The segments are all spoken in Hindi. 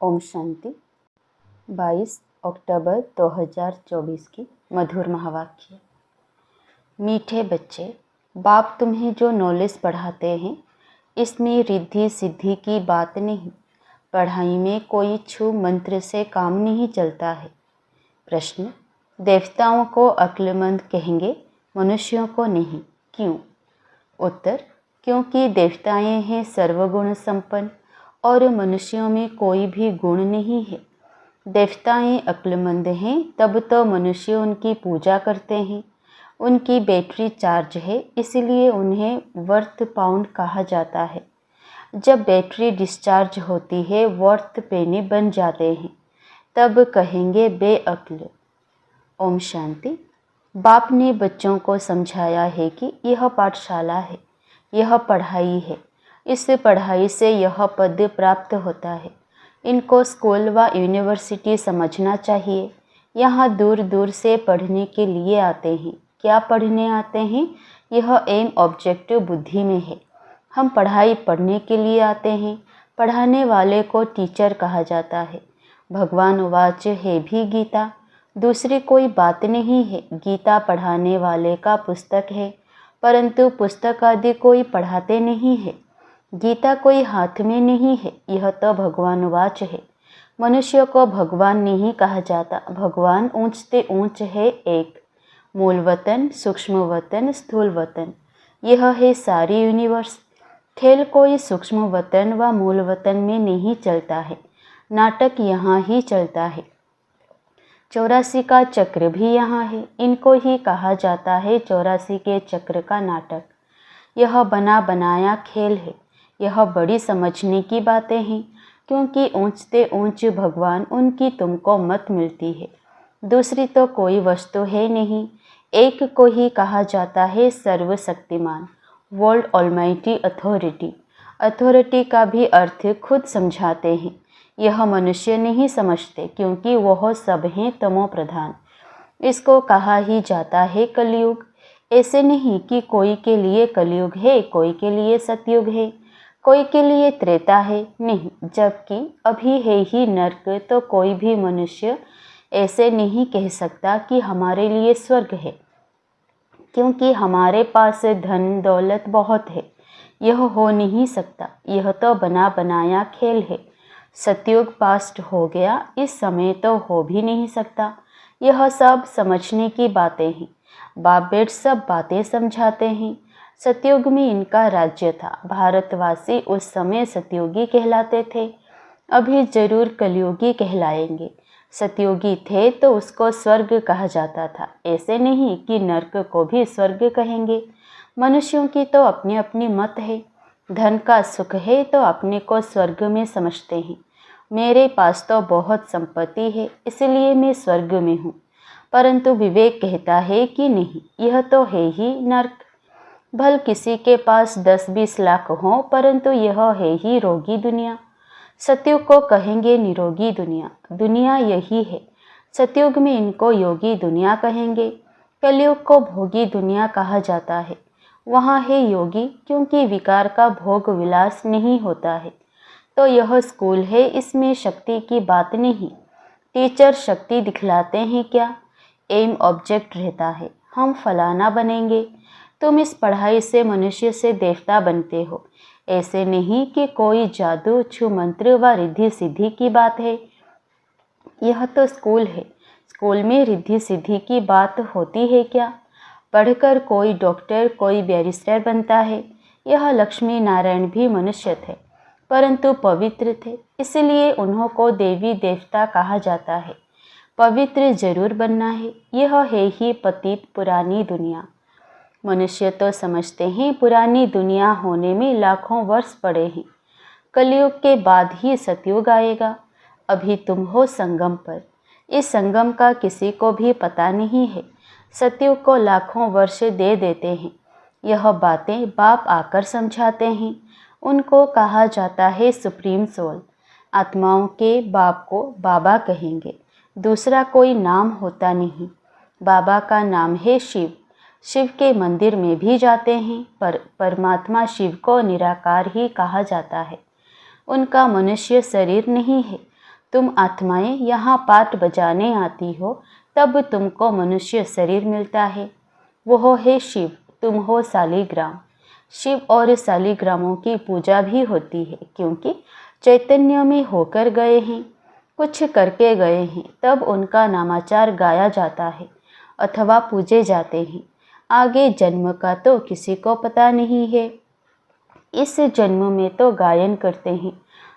ओम शांति। 22 अक्टूबर 2024 की मधुर महावाक्य। मीठे बच्चे, बाप तुम्हें जो नॉलेज पढ़ाते हैं इसमें रिद्धि सिद्धि की बात नहीं। पढ़ाई में कोई छू मंत्र से काम नहीं चलता है। प्रश्न, देवताओं को अक्लमंद कहेंगे, मनुष्यों को नहीं, क्यों? उत्तर, क्योंकि देवताएं हैं सर्वगुण संपन्न और मनुष्यों में कोई भी गुण नहीं है। देवताएं अक्लमंद हैं तब तो मनुष्य उनकी पूजा करते हैं। उनकी बैटरी चार्ज है, इसलिए उन्हें वर्थ पाउंड कहा जाता है। जब बैटरी डिस्चार्ज होती है, वर्थ पेनी बन जाते हैं, तब कहेंगे बेअक्ल। ओम शांति। बाप ने बच्चों को समझाया है कि यह पाठशाला है, यह पढ़ाई है। इस पढ़ाई से यह पद प्राप्त होता है। इनको स्कूल व यूनिवर्सिटी समझना चाहिए। यहाँ दूर दूर से पढ़ने के लिए आते हैं। क्या पढ़ने आते हैं? यह एम ऑब्जेक्टिव बुद्धि में है। हम पढ़ाई पढ़ने के लिए आते हैं। पढ़ाने वाले को टीचर कहा जाता है। भगवान वाच है भी गीता, दूसरी कोई बात नहीं है। गीता पढ़ाने वाले का पुस्तक है, परंतु पुस्तक आदि कोई पढ़ाते नहीं है। गीता कोई हाथ में नहीं है, यह तो भगवान वाच है। मनुष्य को भगवान नहीं कहा जाता। भगवान ऊंचते ऊंच है एक, मूल वतन, सूक्ष्म वतन, स्थूल वतन, यह है सारी यूनिवर्स। खेल कोई सूक्ष्म वतन व मूल वतन में नहीं चलता है। नाटक यहाँ ही चलता है। 84 का चक्र भी यहाँ है। इनको ही कहा जाता है 84 के चक्र का नाटक। यह बना बनाया खेल है। यह बड़ी समझने की बातें हैं, क्योंकि ऊंचते ऊंच भगवान उनकी तुमको मत मिलती है। दूसरी तो कोई वस्तु है नहीं। एक को ही कहा जाता है सर्वशक्तिमान, वर्ल्ड ऑलमाइटी अथॉरिटी। अथॉरिटी का भी अर्थ खुद समझाते हैं। यह मनुष्य नहीं समझते, क्योंकि वह सब हैं तमो प्रधान। इसको कहा ही जाता है कलयुग। ऐसे नहीं कि कोई के लिए कलयुग है, कोई के लिए सतयुग है, कोई के लिए त्रेता है, नहीं। जबकि अभी है ही नर्क, तो कोई भी मनुष्य ऐसे नहीं कह सकता कि हमारे लिए स्वर्ग है, क्योंकि हमारे पास धन दौलत बहुत है। यह हो नहीं सकता। यह तो बना बनाया खेल है। सतयुग पास्ट हो गया, इस समय तो हो भी नहीं सकता। यह सब समझने की बातें हैं। बाप बेट सब बातें समझाते हैं। सतयुग में इनका राज्य था। भारतवासी उस समय सतयुगी कहलाते थे। अभी जरूर कलयुगी कहलाएंगे। सतयुगी थे तो उसको स्वर्ग कहा जाता था। ऐसे नहीं कि नर्क को भी स्वर्ग कहेंगे। मनुष्यों की तो अपनी अपनी मत है। धन का सुख है तो अपने को स्वर्ग में समझते हैं। मेरे पास तो बहुत संपत्ति है, इसलिए मैं स्वर्ग में हूँ। परंतु विवेक कहता है कि नहीं, यह तो है ही नर्क। भल किसी के पास 10-20 लाख हों, परंतु यह है ही रोगी दुनिया। सतयुग को कहेंगे निरोगी दुनिया। दुनिया यही है। सतयुग में इनको योगी दुनिया कहेंगे। कलयुग को भोगी दुनिया कहा जाता है। वहाँ है योगी, क्योंकि विकार का भोग विलास नहीं होता है। तो यह स्कूल है, इसमें शक्ति की बात नहीं। टीचर शक्ति दिखलाते हैं क्या? एम ऑब्जेक्ट रहता है, हम फलाना बनेंगे। तुम इस पढ़ाई से मनुष्य से देवता बनते हो। ऐसे नहीं कि कोई जादू छू मंत्र व रिद्धि सिद्धि की बात है। यह तो स्कूल है। स्कूल में रिद्धि सिद्धि की बात होती है क्या? पढ़कर कोई डॉक्टर, कोई बैरिस्टर बनता है। यह लक्ष्मी नारायण भी मनुष्य थे, परंतु पवित्र थे, इसलिए उन्हों को देवी देवता कहा जाता है। पवित्र जरूर बनना है। यह है ही पतित पुरानी दुनिया। मनुष्य तो समझते हैं पुरानी दुनिया होने में लाखों वर्ष पड़े हैं। कलयुग के बाद ही सतयुग आएगा। अभी तुम हो संगम पर। इस संगम का किसी को भी पता नहीं है। सतयुग को लाखों वर्ष दे देते हैं। यह बातें बाप आकर समझाते हैं। उनको कहा जाता है सुप्रीम सोल। आत्माओं के बाप को बाबा कहेंगे। दूसरा कोई नाम होता नहीं। बाबा का नाम है शिव। शिव के मंदिर में भी जाते हैं, पर परमात्मा शिव को निराकार ही कहा जाता है। उनका मनुष्य शरीर नहीं है। तुम आत्माएं यहाँ पाठ बजाने आती हो तब तुमको मनुष्य शरीर मिलता है। वो है शिव, तुम हो शालिग्राम। शिव और शालिग्रामों की पूजा भी होती है क्योंकि चैतन्य में होकर गए हैं, कुछ करके गए हैं, तब उनका नामाचार गाया जाता है अथवा पूजे जाते हैं। आगे जन्म का तो किसी को पता नहीं है। इस जन्म में तो गायन करते हैं,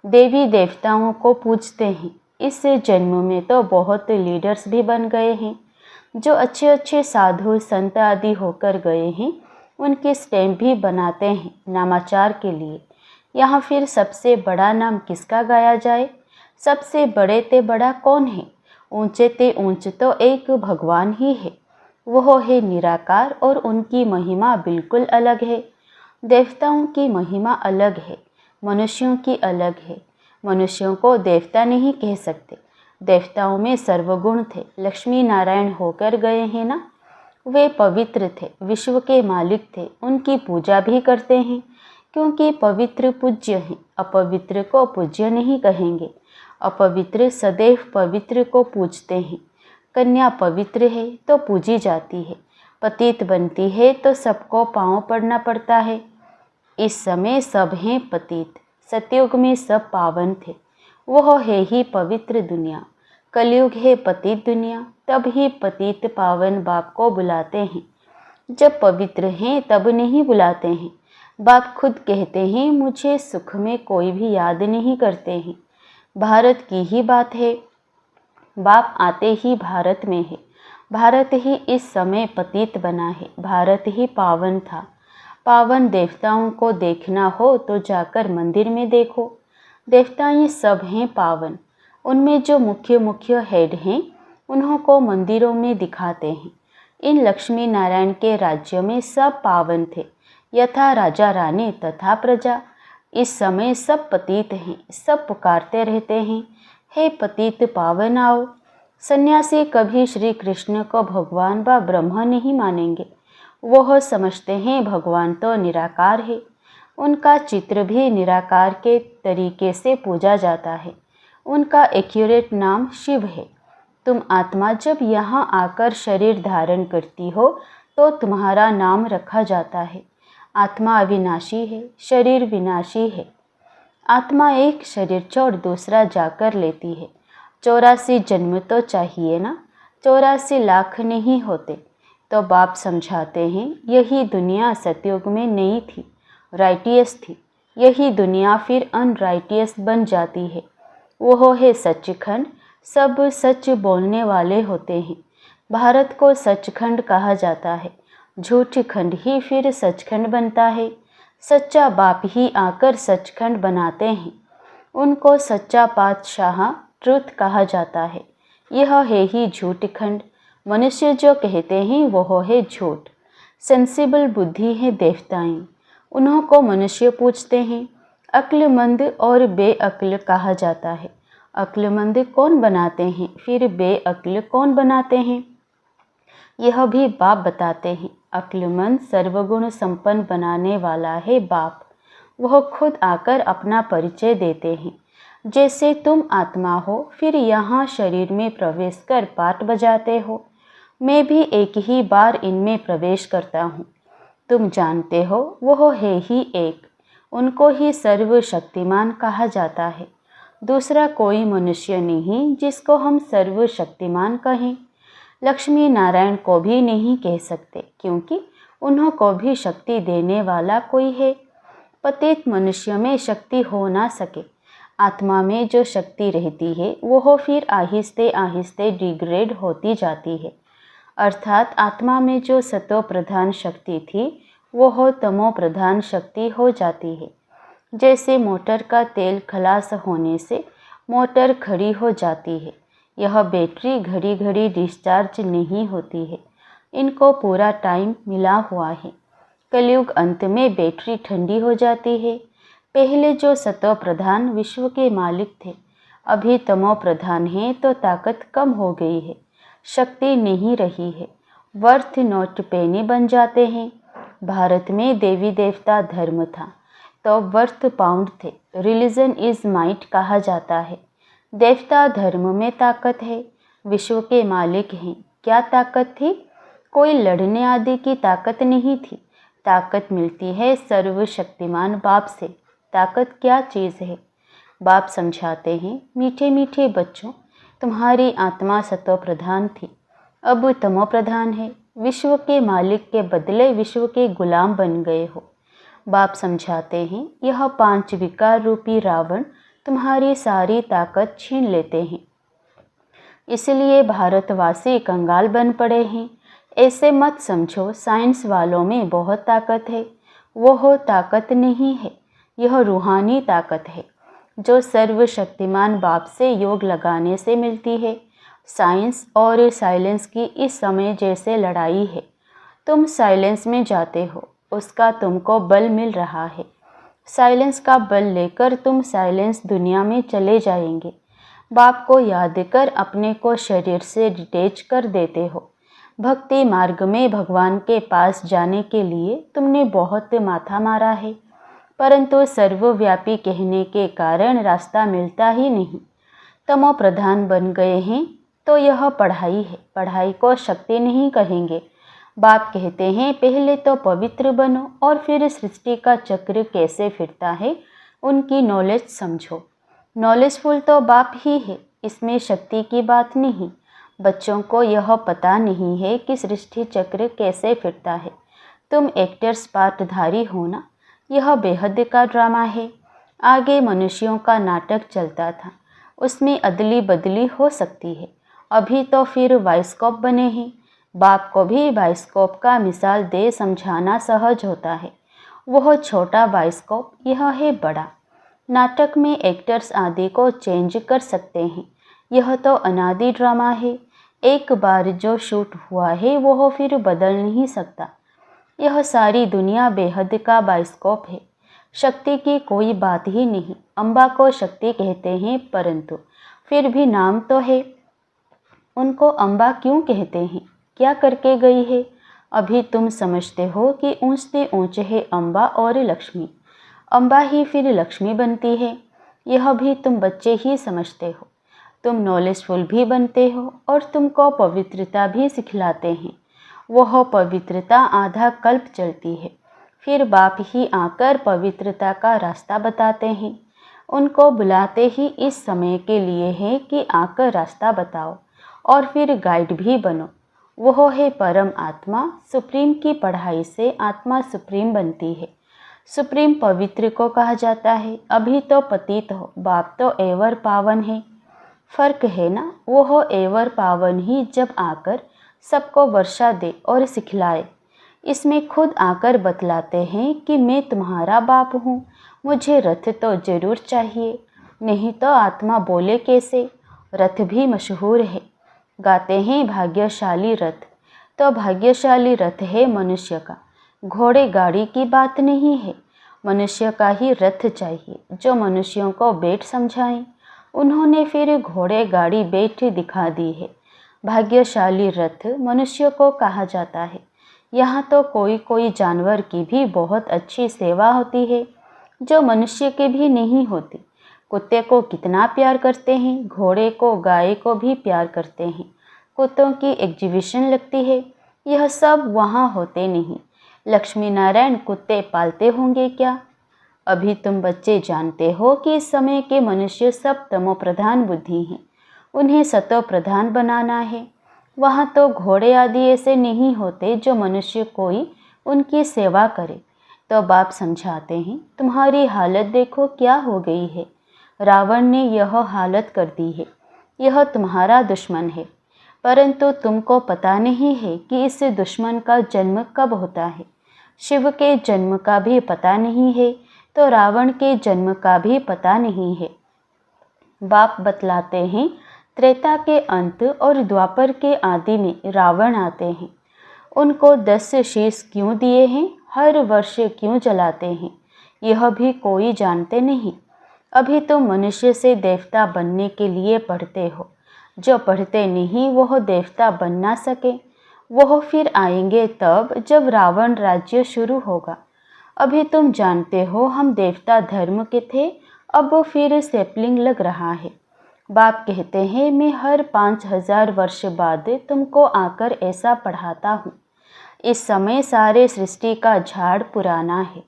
देवी देवताओं को पूजते हैं। इस जन्म में तो बहुत लीडर्स भी बन गए हैं। जो अच्छे अच्छे साधु संत आदि होकर गए हैं उनके स्टैम्प भी बनाते हैं नामाचार के लिए। यहाँ फिर सबसे बड़ा नाम किसका गाया जाए? सबसे बड़े ते बड़ा कौन है? ऊंचे ते ऊंच तो एक भगवान ही है। वह है निराकार और उनकी महिमा बिल्कुल अलग है। देवताओं की महिमा अलग है, मनुष्यों की अलग है। मनुष्यों को देवता नहीं कह सकते। देवताओं में सर्वगुण थे, लक्ष्मी नारायण होकर गए हैं ना। वे पवित्र थे, विश्व के मालिक थे, उनकी पूजा भी करते हैं क्योंकि पवित्र पूज्य हैं। अपवित्र को पूज्य नहीं कहेंगे। अपवित्र सदैव पवित्र को पूजते हैं। कन्या पवित्र है तो पूजी जाती है, पतित बनती है तो सबको पांव पड़ना पड़ता है। इस समय सब हैं पतित, सतयुग में सब पावन थे। वह है ही पवित्र दुनिया। कलयुग है पतित दुनिया, तब ही पतित पावन बाप को बुलाते हैं। जब पवित्र हैं तब नहीं बुलाते हैं। बाप खुद कहते हैं मुझे सुख में कोई भी याद नहीं करते हैं। भारत की ही बात है। बाप आते ही भारत में है। भारत ही इस समय पतित बना है। भारत ही पावन था। पावन देवताओं को देखना हो तो जाकर मंदिर में देखो। देवताएं सब हैं पावन। उनमें जो मुख्य मुख्य हेड हैं उन्हों को मंदिरों में दिखाते हैं। इन लक्ष्मी नारायण के राज्य में सब पावन थे, यथा राजा रानी तथा प्रजा। इस समय सब पतित हैं, सब पुकारते रहते हैं, हे पतित पावन आओ। सन्यासी कभी श्री कृष्ण को भगवान व ब्रह्म नहीं मानेंगे। वह समझते हैं भगवान तो निराकार है। उनका चित्र भी निराकार के तरीके से पूजा जाता है। उनका एक्यूरेट नाम शिव है। तुम आत्मा जब यहाँ आकर शरीर धारण करती हो तो तुम्हारा नाम रखा जाता है। आत्मा अविनाशी है, शरीर विनाशी है। आत्मा एक शरीर छोड़ दूसरा जाकर लेती है। 84 जन्म तो चाहिए ना, 84 लाख नहीं होते। तो बाप समझाते हैं यही दुनिया सतयुग में नहीं थी, राइटियस थी। यही दुनिया फिर अनराइटियस बन जाती है। वो है सचखंड, सब सच बोलने वाले होते हैं। भारत को सचखंड कहा जाता है। झूठ खंड ही फिर सचखंड बनता है। सच्चा बाप ही आकर सचखंड बनाते हैं। उनको सच्चा पातशाह ट्रुथ कहा जाता है। यह है ही झूठ खंड। मनुष्य जो कहते हैं वह है झूठ। सेंसिबल बुद्धि है देवताएं, उन्हों को मनुष्य पूछते हैं। अक्लमंद और बेअक्ल कहा जाता है। अक्लमंद कौन बनाते हैं, फिर बेअक्ल कौन बनाते हैं, यह भी बाप बताते हैं। अक्लमंद सर्वगुण संपन्न बनाने वाला है बाप। वह खुद आकर अपना परिचय देते हैं। जैसे तुम आत्मा हो, फिर यहाँ शरीर में प्रवेश कर पाठ बजाते हो। मैं भी एक ही बार इनमें प्रवेश करता हूँ। तुम जानते हो वह है ही एक। उनको ही सर्वशक्तिमान कहा जाता है। दूसरा कोई मनुष्य नहीं जिसको हम सर्वशक्तिमान कहें। लक्ष्मी नारायण को भी नहीं कह सकते क्योंकि उन्हों को भी शक्ति देने वाला कोई है। पतित मनुष्य में शक्ति हो ना सके। आत्मा में जो शक्ति रहती है वह फिर आहिस्ते आहिस्ते डिग्रेड होती जाती है। अर्थात आत्मा में जो सतो प्रधान शक्ति थी वह तमो प्रधान शक्ति हो जाती है। जैसे मोटर का तेल खलास होने से मोटर खड़ी हो जाती है। यह बैटरी घड़ी घड़ी डिस्चार्ज नहीं होती है। इनको पूरा टाइम मिला हुआ है। कलयुग अंत में बैटरी ठंडी हो जाती है। पहले जो सतो प्रधान विश्व के मालिक थे, अभी तमो प्रधान हैं तो ताकत कम हो गई है, शक्ति नहीं रही है। वर्थ नोट पेनी बन जाते हैं। भारत में देवी देवता धर्म था तो वर्थ पाउंड थे। रिलीजन इज माइट कहा जाता है। देवता धर्म में ताकत है, विश्व के मालिक हैं। क्या ताकत थी? कोई लड़ने आदि की ताकत नहीं थी। ताकत मिलती है सर्वशक्तिमान बाप से। ताकत क्या चीज़ है? बाप समझाते हैं, मीठे मीठे बच्चों, तुम्हारी आत्मा सतो प्रधान थी, अब तमो प्रधान है। विश्व के मालिक के बदले विश्व के गुलाम बन गए हो। बाप समझाते हैं, यह 5 विकार रूपी रावण तुम्हारी सारी ताकत छीन लेते हैं, इसलिए भारतवासी कंगाल बन पड़े हैं। ऐसे मत समझो साइंस वालों में बहुत ताकत है। वो ताकत नहीं है, यह रूहानी ताकत है जो सर्वशक्तिमान बाप से योग लगाने से मिलती है। साइंस और साइलेंस की इस समय जैसे लड़ाई है। तुम साइलेंस में जाते हो, उसका तुमको बल मिल रहा है। साइलेंस का बल लेकर तुम साइलेंस दुनिया में चले जाएंगे। बाप को याद कर अपने को शरीर से डिटैच कर देते हो। भक्ति मार्ग में भगवान के पास जाने के लिए तुमने बहुत माथा मारा है, परंतु सर्वव्यापी कहने के कारण रास्ता मिलता ही नहीं। तमो प्रधान बन गए हैं तो यह पढ़ाई है। पढ़ाई को शक्ति नहीं कहेंगे। बाप कहते हैं पहले तो पवित्र बनो और फिर सृष्टि का चक्र कैसे फिरता है उनकी नॉलेज समझो। नॉलेजफुल तो बाप ही है, इसमें शक्ति की बात नहीं। बच्चों को यह पता नहीं है कि सृष्टि चक्र कैसे फिरता है। तुम एक्टर्स पार्टधारी हो ना। यह बेहद का ड्रामा है। आगे मनुष्यों का नाटक चलता था, उसमें अदली बदली हो सकती है। अभी तो फिर बाइस्कोप बने हैं। बाप को भी बाइस्कोप का मिसाल दे समझाना सहज होता है। वह छोटा बाइस्कोप, यह है बड़ा। नाटक में एक्टर्स आदि को चेंज कर सकते हैं। यह तो अनादि ड्रामा है। एक बार जो शूट हुआ है वह फिर बदल नहीं सकता। यह सारी दुनिया बेहद का बाइस्कोप है। शक्ति की कोई बात ही नहीं। अम्बा को शक्ति कहते हैं, परंतु फिर भी नाम तो है। उनको अम्बा क्यों कहते हैं? क्या करके गई है? अभी तुम समझते हो कि ऊंचते ऊंचे है अम्बा और लक्ष्मी। अम्बा ही फिर लक्ष्मी बनती है। यह भी तुम बच्चे ही समझते हो। तुम नॉलेजफुल भी बनते हो और तुमको पवित्रता भी सिखलाते हैं। वह पवित्रता आधा कल्प चलती है, फिर बाप ही आकर पवित्रता का रास्ता बताते हैं। उनको बुलाते ही इस समय के लिए है कि आकर रास्ता बताओ और फिर गाइड भी बनो। वह है परम आत्मा। सुप्रीम की पढ़ाई से आत्मा सुप्रीम बनती है। सुप्रीम पवित्र को कहा जाता है। अभी तो पतित हो, बाप तो एवर पावन है। फर्क है ना। वह एवर पावन ही जब आकर सबको वर्षा दे और सिखलाए। इसमें खुद आकर बतलाते हैं कि मैं तुम्हारा बाप हूँ, मुझे रथ तो जरूर चाहिए, नहीं तो आत्मा बोले कैसे। रथ भी मशहूर है। गाते हैं भाग्यशाली रथ। तो भाग्यशाली रथ है मनुष्य का, घोड़े गाड़ी की बात नहीं है। मनुष्य का ही रथ चाहिए जो मनुष्यों को बैठ समझाएं। उन्होंने फिर घोड़े गाड़ी बैठ दिखा दी है। भाग्यशाली रथ मनुष्य को कहा जाता है। यहाँ तो कोई कोई जानवर की भी बहुत अच्छी सेवा होती है जो मनुष्य के भी नहीं होती। कुत्ते को कितना प्यार करते हैं, घोड़े को गाय को भी प्यार करते हैं। कुत्तों की एग्जीबिशन लगती है। यह सब वहाँ होते नहीं। लक्ष्मी नारायण कुत्ते पालते होंगे क्या? अभी तुम बच्चे जानते हो कि इस समय के मनुष्य सब तमो प्रधान बुद्धि हैं, उन्हें सतो प्रधान बनाना है। वहाँ तो घोड़े आदि ऐसे नहीं होते जो मनुष्य कोई उनकी सेवा करे। तो बाप समझाते हैं, तुम्हारी हालत देखो क्या हो गई है। रावण ने यह हालत कर दी है। यह तुम्हारा दुश्मन है, परंतु तुमको पता नहीं है कि इस दुश्मन का जन्म कब होता है। शिव के जन्म का भी पता नहीं है तो रावण के जन्म का भी पता नहीं है। बाप बतलाते हैं, त्रेता के अंत और द्वापर के आदि में रावण आते हैं। उनको 10 शीश क्यों दिए हैं, हर वर्ष क्यों जलाते हैं, यह भी कोई जानते नहीं। अभी तुम मनुष्य से देवता बनने के लिए पढ़ते हो। जो पढ़ते नहीं वह देवता बन ना सके। वह फिर आएंगे तब जब रावण राज्य शुरू होगा। अभी तुम जानते हो हम देवता धर्म के थे, अब फिर सेपलिंग लग रहा है। बाप कहते हैं मैं हर 5000 वर्ष बाद तुमको आकर ऐसा पढ़ाता हूँ। इस समय सारे सृष्टि का झाड़ पुराना है।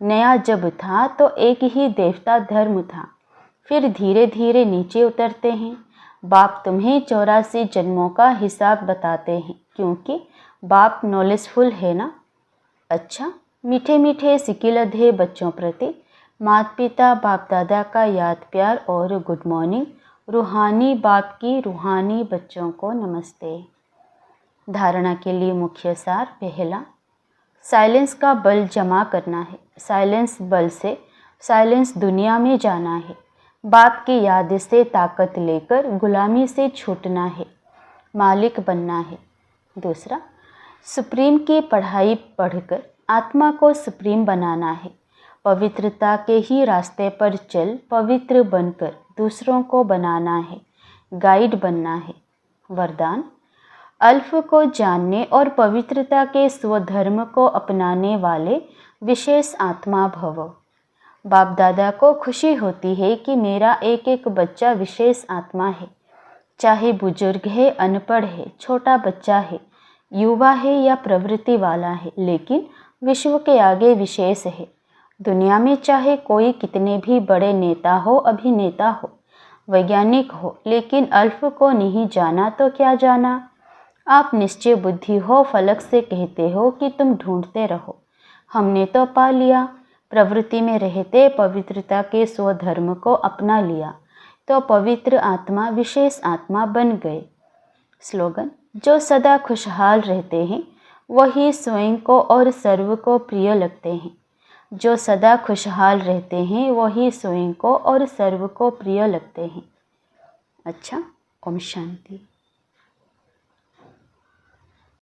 नया जब था तो एक ही देवता धर्म था, फिर धीरे धीरे नीचे उतरते हैं। बाप तुम्हें 84 जन्मों का हिसाब बताते हैं, क्योंकि बाप नॉलेजफुल है ना। अच्छा, मीठे मीठे सिकिलधे बच्चों प्रति माता पिता बाप दादा का याद प्यार और गुड मॉर्निंग। रूहानी बाप की रूहानी बच्चों को नमस्ते। धारणा के लिए मुख्य सार। पहला, साइलेंस का बल जमा करना है। साइलेंस बल से साइलेंस दुनिया में जाना है। बाप की याद से ताकत लेकर गुलामी से छूटना है, मालिक बनना है। दूसरा, सुप्रीम की पढ़ाई पढ़कर आत्मा को सुप्रीम बनाना है। पवित्रता के ही रास्ते पर चल पवित्र बनकर दूसरों को बनाना है, गाइड बनना है। वरदान, अल्फ को जानने और पवित्रता के स्वधर्म को अपनाने वाले विशेष आत्मा भव। बाप दादा को खुशी होती है कि मेरा एक एक बच्चा विशेष आत्मा है, चाहे बुजुर्ग है, अनपढ़ है, छोटा बच्चा है, युवा है या प्रवृत्ति वाला है, लेकिन विश्व के आगे विशेष है। दुनिया में चाहे कोई कितने भी बड़े नेता हो, अभिनेता हो, वैज्ञानिक हो, लेकिन अल्फ को नहीं जाना तो क्या जाना। आप निश्चय बुद्धि हो, फलक से कहते हो कि तुम ढूंढते रहो, हमने तो पा लिया। प्रवृत्ति में रहते पवित्रता के स्वधर्म को अपना लिया तो पवित्र आत्मा विशेष आत्मा बन गए। स्लोगन, जो सदा खुशहाल रहते हैं वही स्वयं को और सर्व को प्रिय लगते हैं। जो सदा खुशहाल रहते हैं वही स्वयं को और सर्व को प्रिय लगते हैं। अच्छा, ओम शांति।